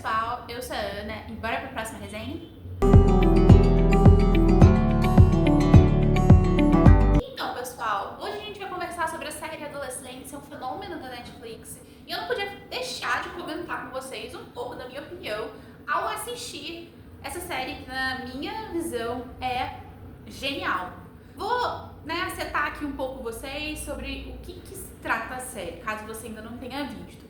pessoal, eu sou a Ana e bora pra próxima resenha? Então pessoal, hoje a gente vai conversar sobre a série Adolescência, um fenômeno da Netflix, e eu não podia deixar de comentar com vocês um pouco da minha opinião ao assistir essa série que na minha visão é genial. Vou acertar aqui um pouco vocês sobre o que se trata a série, caso você ainda não tenha visto.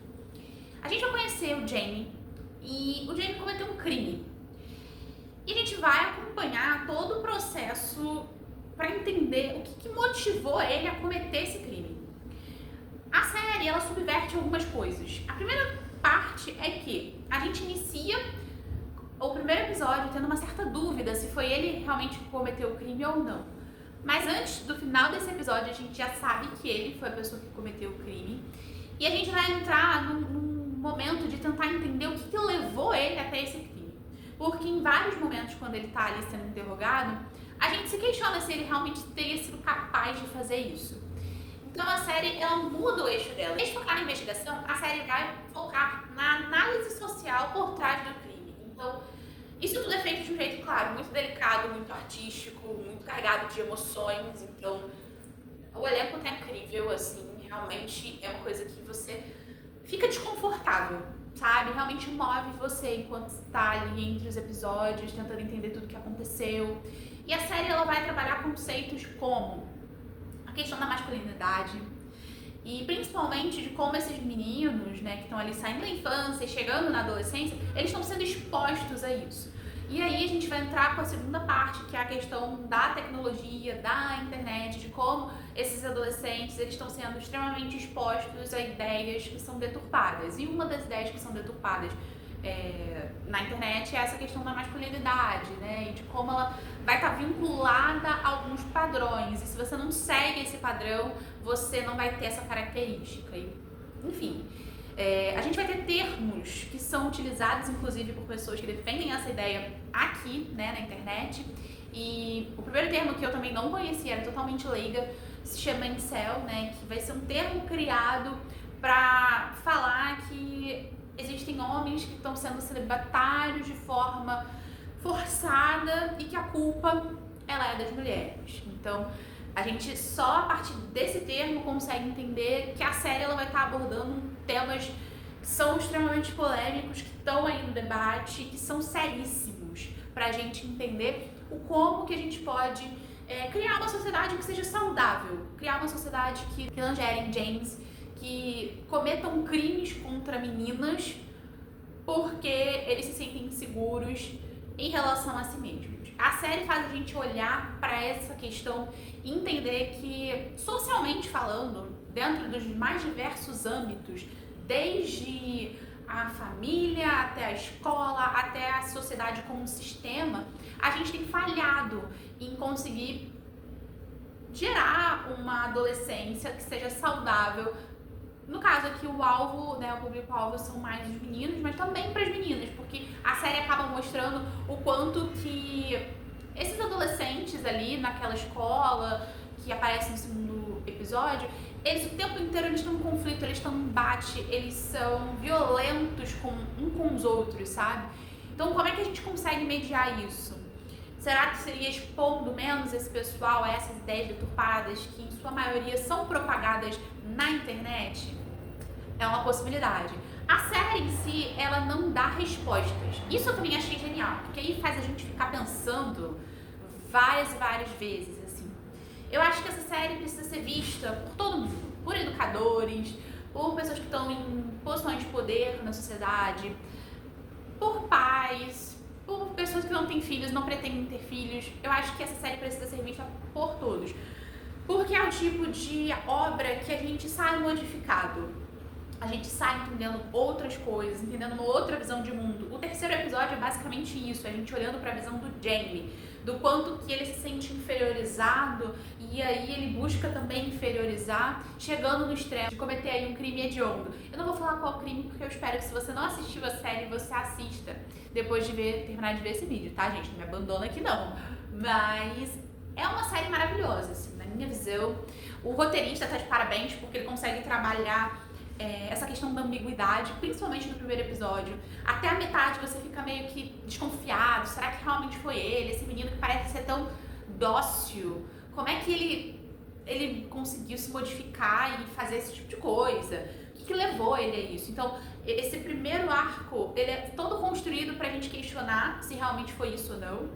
A gente vai conhecer o Jamie e o Jamie cometeu um crime. E a gente vai acompanhar todo o processo para entender o que motivou ele a cometer esse crime. A série, ela subverte algumas coisas. A primeira parte é que a gente inicia o primeiro episódio tendo uma certa dúvida se foi ele realmente que cometeu o crime ou não. Mas antes do final desse episódio, a gente já sabe que ele foi a pessoa que cometeu o crime. E a gente vai entrar num momento de tentar entender o que levou ele até esse crime. Porque em vários momentos, quando ele está ali sendo interrogado, a gente se questiona se ele realmente teria sido capaz de fazer isso. Então a série, ela muda o eixo dela. Em vez de focar na investigação, a série vai focar na análise social por trás do crime. Então, isso tudo é feito de um jeito, claro, muito delicado, muito artístico, muito carregado de emoções. Então, o elenco tá incrível, assim, realmente é uma coisa que você fica desconfortável, sabe? Realmente move você enquanto está ali entre os episódios, tentando entender tudo o que aconteceu. E a série, ela vai trabalhar conceitos como a questão da masculinidade e principalmente de como esses meninos, que estão ali saindo da infância e chegando na adolescência, eles estão sendo expostos a isso. E aí a gente vai entrar com a segunda parte, que é a questão da tecnologia, da internet, de como esses adolescentes eles estão sendo extremamente expostos a ideias que são deturpadas. E uma das ideias que são deturpadas na internet é essa questão da masculinidade, e de como ela vai estar vinculada a alguns padrões. E se você não segue esse padrão, você não vai ter essa característica. Enfim, a gente vai ter termos que são utilizados, inclusive, por pessoas que defendem essa ideia aqui, na internet. E o primeiro termo que eu também não conhecia, era totalmente leiga, se chama incel, que vai ser um termo criado para falar que existem homens que estão sendo celibatários de forma forçada e que a culpa, ela é das mulheres. Então, a gente só a partir desse termo consegue entender que a série ela vai estar abordando temas que são extremamente polêmicos, que estão aí no debate, que são seríssimos, para a gente entender o como que a gente pode criar uma sociedade que seja saudável, criar uma sociedade que não gerem James, que cometam crimes contra meninas porque eles se sentem inseguros em relação a si mesmos. A série faz a gente olhar para essa questão e entender que, socialmente falando, dentro dos mais diversos âmbitos, desde a família, até a escola, até a sociedade como um sistema, a gente tem falhado em conseguir gerar uma adolescência que seja saudável. No caso aqui, o alvo, o público-alvo são mais os meninos, mas também para as meninas, porque a série acaba mostrando o quanto que esses adolescentes ali naquela escola, que aparece no segundo episódio, eles o tempo inteiro eles estão em conflito, eles estão em embate, eles são violentos com os outros, sabe? Então, como é que a gente consegue mediar isso? Será que seria expondo menos esse pessoal a essas ideias deturpadas que, em sua maioria, são propagadas na internet? É uma possibilidade. A série em si, ela não dá respostas. Isso eu também achei genial, porque aí faz a gente ficar pensando várias e várias vezes, assim. Eu acho que essa série precisa ser vista por todo mundo, por educadores, por pessoas que estão em posições de poder na sociedade, por pais, por pessoas que não têm filhos, não pretendem ter filhos. Eu acho que essa série precisa ser vista por todos, porque é o tipo de obra que a gente sai modificado. A gente sai entendendo outras coisas, entendendo uma outra visão de mundo. O terceiro episódio é basicamente isso, a gente olhando para a visão do Jamie, do quanto que ele se sente inferiorizado e aí ele busca também inferiorizar, chegando no extremo de cometer aí um crime hediondo. Eu não vou falar qual crime, porque eu espero que se você não assistiu a série, você assista depois de terminar de ver esse vídeo, tá, gente? Não me abandona aqui não. Mas é uma série maravilhosa, assim, na minha visão. O roteirista tá de parabéns porque ele consegue trabalhar essa questão da ambiguidade, principalmente no primeiro episódio. Até a metade você fica meio que desconfiado, será que realmente foi ele, esse menino que parece ser tão dócil? Como é que ele conseguiu se modificar e fazer esse tipo de coisa? O que levou ele a isso? Então, esse primeiro arco, ele é todo construído pra gente questionar se realmente foi isso ou não.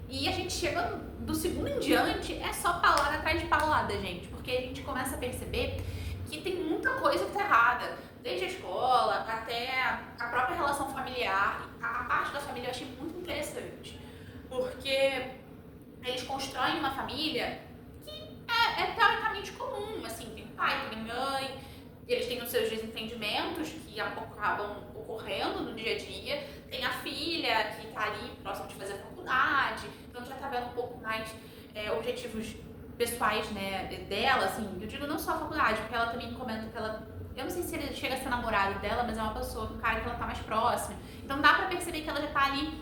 E a gente chega do segundo em diante, é só paulada atrás de paulada, gente. Porque a gente começa a perceber que tem muita coisa que tá errada. Desde a escola até a própria relação familiar. A parte da família eu achei muito interessante. Porque eles constroem uma família que é teoricamente comum. Assim, tem pai, tem mãe, eles têm os seus desentendimentos que acabam ocorrendo no dia a dia. Tem a filha que tá ali próximo de fazer a faculdade, então já tá vendo um pouco mais objetivos pessoais, né, dela, assim. Eu digo não só a faculdade, porque ela também comenta que ela... Eu não sei se ele chega a ser namorado dela, mas é uma pessoa, um cara que ela tá mais próxima. Então dá pra perceber que ela já tá ali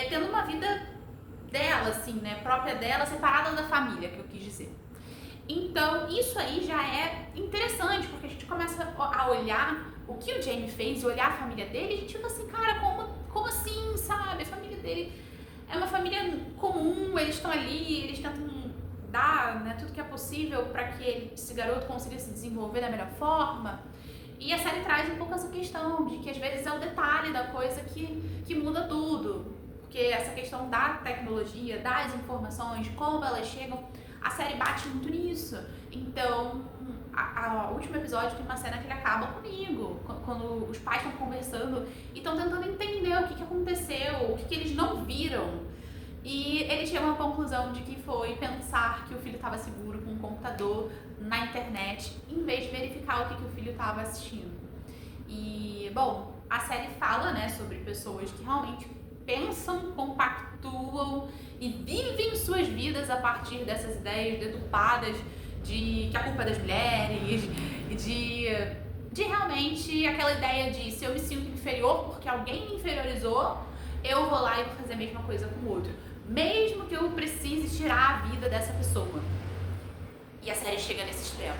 tendo uma vida dela, assim, né, própria dela, separada da família, que eu quis dizer. Então, isso aí já é interessante, porque a gente começa a olhar o que o Jamie fez, olhar a família dele, e a gente fica assim, cara, como assim, sabe? A família dele é uma família comum, eles estão ali, eles tentam dar, né, tudo que é possível para que esse garoto consiga se desenvolver da melhor forma. E a série traz um pouco essa questão de que às vezes é o detalhe da coisa que muda tudo. Porque essa questão da tecnologia, das informações, como elas chegam, a série bate muito nisso. Então, o último episódio tem uma cena que ele acaba comigo, quando os pais estão conversando e estão tentando entender o que aconteceu, o que eles não viram. E eles chegam à conclusão de que foi pensar que o filho estava seguro com um computador na internet, em vez de verificar o que o filho estava assistindo. E, bom, a série fala, né, sobre pessoas que realmente pensam, compactuam e vivem suas vidas a partir dessas ideias deturpadas de que a culpa é das mulheres, de realmente aquela ideia de se eu me sinto inferior porque alguém me inferiorizou, eu vou lá e vou fazer a mesma coisa com o outro, mesmo que eu precise tirar a vida dessa pessoa. E a série chega nesse extremo.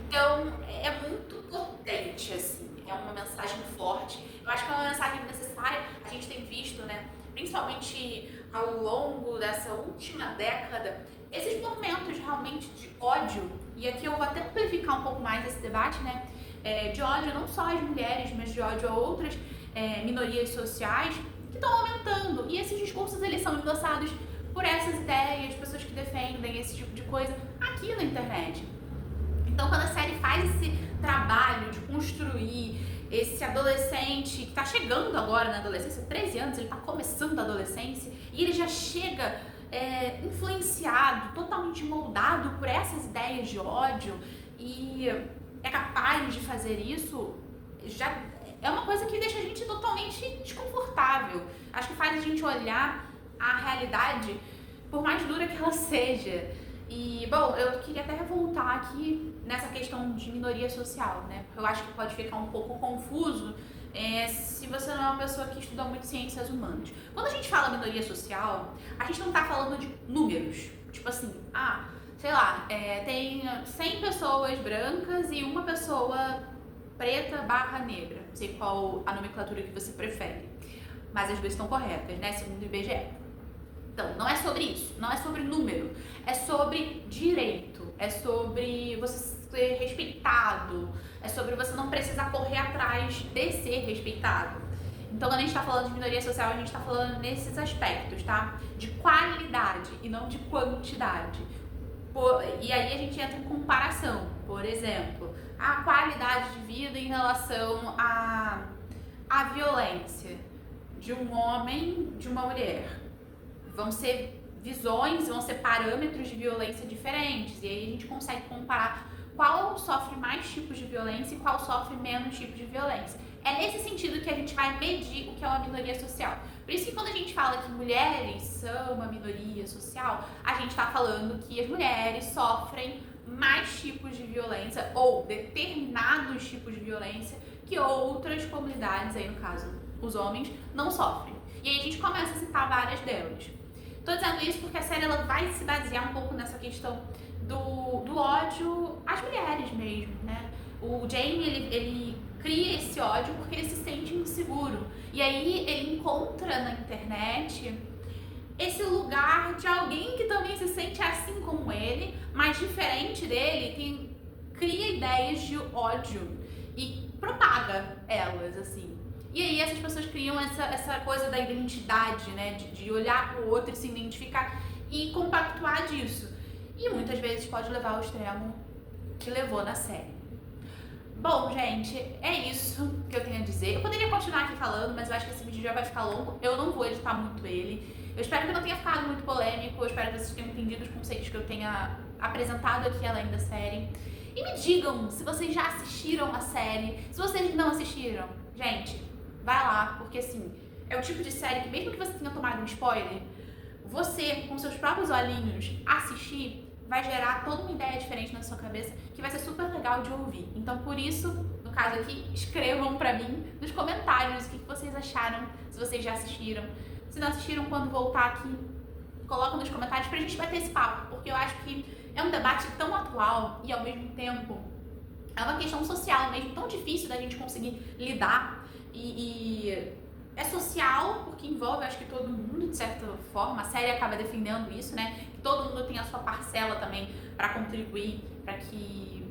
Então, é muito potente, assim, é uma mensagem forte. Eu acho que é uma mensagem necessária. A gente tem visto, né, principalmente ao longo dessa última década, esses momentos realmente de ódio, e aqui eu vou até amplificar um pouco mais esse debate, né, de ódio não só às mulheres, mas de ódio a outras minorias sociais, que estão aumentando. E esses discursos, eles são endossados por essas ideias, pessoas que defendem esse tipo de coisa aqui na internet. Então, quando a série faz esse trabalho de construir esse adolescente que está chegando agora na adolescência, 13 anos, ele está começando a adolescência, e ele já chega influenciado, totalmente moldado por essas ideias de ódio, e é capaz de fazer isso, já é uma coisa que deixa a gente totalmente desconfortável. Acho que faz a gente olhar a realidade, por mais dura que ela seja. E, bom, eu queria até voltar aqui nessa questão de minoria social, né? Porque eu acho que pode ficar um pouco confuso se você não é uma pessoa que estuda muito ciências humanas. Quando a gente fala minoria social, a gente não tá falando de números. Tipo assim, sei lá, tem 100 pessoas brancas e uma pessoa preta / negra. Não sei qual a nomenclatura que você prefere. Mas as duas estão corretas, né? Segundo o IBGE. Então, não é sobre isso, não é sobre número, é sobre direito, é sobre você ser respeitado, é sobre você não precisar correr atrás de ser respeitado. Então, quando a gente está falando de minoria social, a gente está falando nesses aspectos, tá? De qualidade e não de quantidade. E aí a gente entra em comparação, por exemplo, a qualidade de vida em relação à violência de um homem, de uma mulher. Vão ser visões, vão ser parâmetros de violência diferentes. E aí a gente consegue comparar qual sofre mais tipos de violência e qual sofre menos tipos de violência. É nesse sentido que a gente vai medir o que é uma minoria social. Por isso que quando a gente fala que mulheres são uma minoria social, a gente está falando que as mulheres sofrem mais tipos de violência ou determinados tipos de violência que outras comunidades, aí no caso os homens, não sofrem. E aí a gente começa a citar várias delas. Tô dizendo isso porque a série ela vai se basear um pouco nessa questão do ódio às mulheres mesmo, né? O Jamie, ele cria esse ódio porque ele se sente inseguro. E aí ele encontra na internet esse lugar de alguém que também se sente assim como ele, mas diferente dele, cria ideias de ódio e propaga elas, assim. E aí essas pessoas criam essa coisa da identidade, né? De olhar pro outro e se identificar e compactuar disso. E muitas vezes pode levar ao extremo que levou na série. Bom, gente, é isso que eu tenho a dizer. Eu poderia continuar aqui falando, mas eu acho que esse vídeo já vai ficar longo. Eu não vou editar muito ele. Eu espero que não tenha ficado muito polêmico. Eu espero que vocês tenham entendido os conceitos que eu tenha apresentado aqui além da série. E me digam se vocês já assistiram a série. Se vocês não assistiram, gente, vai lá, porque assim, é o tipo de série que mesmo que você tenha tomado um spoiler, você, com seus próprios olhinhos, assistir, vai gerar toda uma ideia diferente na sua cabeça que vai ser super legal de ouvir. Então, por isso, no caso aqui, escrevam pra mim nos comentários o que vocês acharam, se vocês já assistiram. Se não assistiram, quando voltar aqui, colocam nos comentários pra gente bater esse papo, porque eu acho que é um debate tão atual e, ao mesmo tempo, é uma questão social mesmo, tão difícil da gente conseguir lidar e é social, porque envolve, acho que todo mundo, de certa forma. A série acaba defendendo isso, né? Que todo mundo tem a sua parcela também para contribuir para que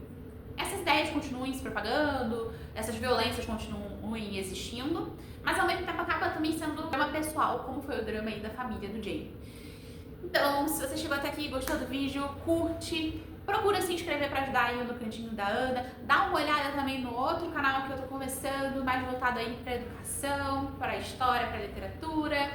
essas ideias continuem se propagando, essas violências continuem existindo, mas ao mesmo tempo acaba também sendo um drama pessoal, como foi o drama aí da família do Jay. Então, se você chegou até aqui e gostou do vídeo, curte, procura se inscrever para ajudar aí no Cantinho da Ana, dá uma olhada também no outro canal que eu tô começando, mais voltado aí para educação, para história, para literatura,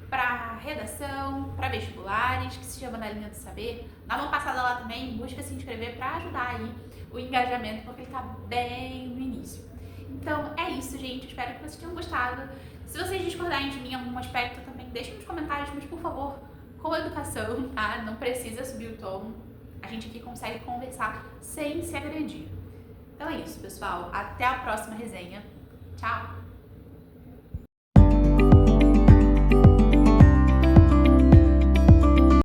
para redação, para vestibulares, que se chama Na Linha do Saber. Dá uma passada lá também, busca se inscrever para ajudar aí o engajamento, porque ele tá bem no início. Então é isso, gente, espero que vocês tenham gostado. Se vocês discordarem de mim em algum aspecto também, deixem nos comentários, mas por favor, com educação, tá? Não precisa subir o tom. A gente aqui consegue conversar sem se agredir. Então é isso, pessoal. Até a próxima resenha. Tchau!